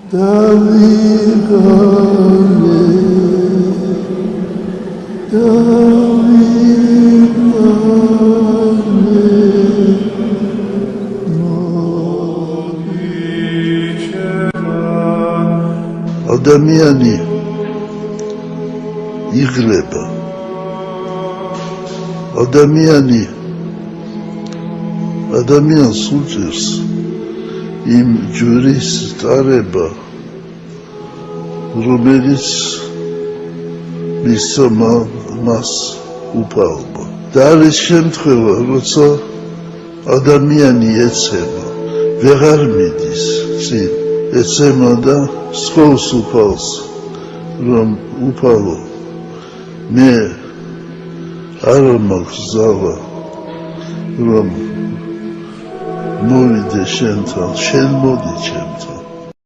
ადამიანი იღრება ადამიანს უჭირს იმ ჯვრის ტარება რომელიც მისცა მას უფალმა და არის შემთხვევა როცა ადამიანი ეცემა ვეღარ მიდის წინ ეცემა და სხობს უფალს რომ უფალო მე არ მაქვს ზავა რომ მოვიდე შენთან შენ მოდი ჩემთან